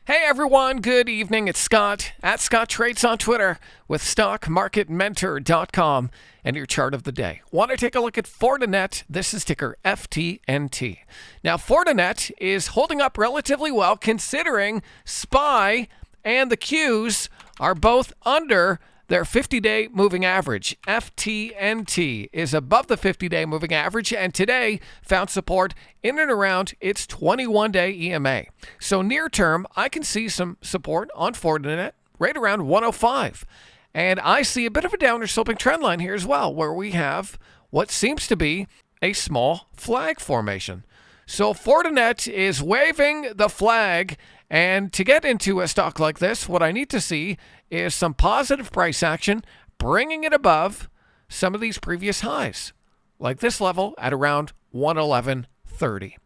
Hey everyone, good evening. It's Scott at Scott Trades on Twitter with StockMarketMentor.com and your chart of the day. Want to take a look at Fortinet? This is ticker FTNT. Now, Fortinet is holding up relatively well considering SPY and the Qs are both under their 50-day moving average. FTNT is above the 50-day moving average and today found support in and around its 21-day EMA. So near term, I can see some support on Fortinet right around 105. And I see a bit of a downward sloping trend line here as well, where we have what seems to be a small flag formation. So Fortinet is waving the flag, and to get into a stock like this, what I need to see is some positive price action, bringing it above some of these previous highs, like this level at around 111.30.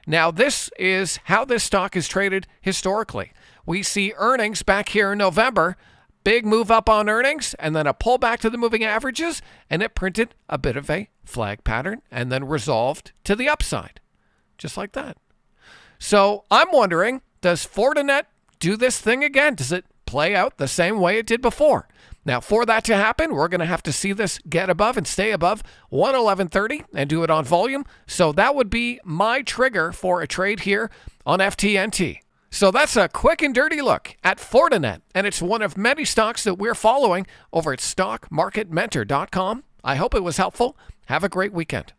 Now, this is how this stock is traded historically. We see earnings back here in November, big move up on earnings, and then a pullback to the moving averages, and it printed a bit of a flag pattern and then resolved to the upside, just like that. So I'm wondering, does Fortinet do this thing again? Does it play out the same way it did before? Now, for that to happen, we're going to have to see this get above and stay above 111.30 and do it on volume. So that would be my trigger for a trade here on FTNT. So that's a quick and dirty look at Fortinet, and it's one of many stocks that we're following over at StockMarketMentor.com. I hope it was helpful. Have a great weekend.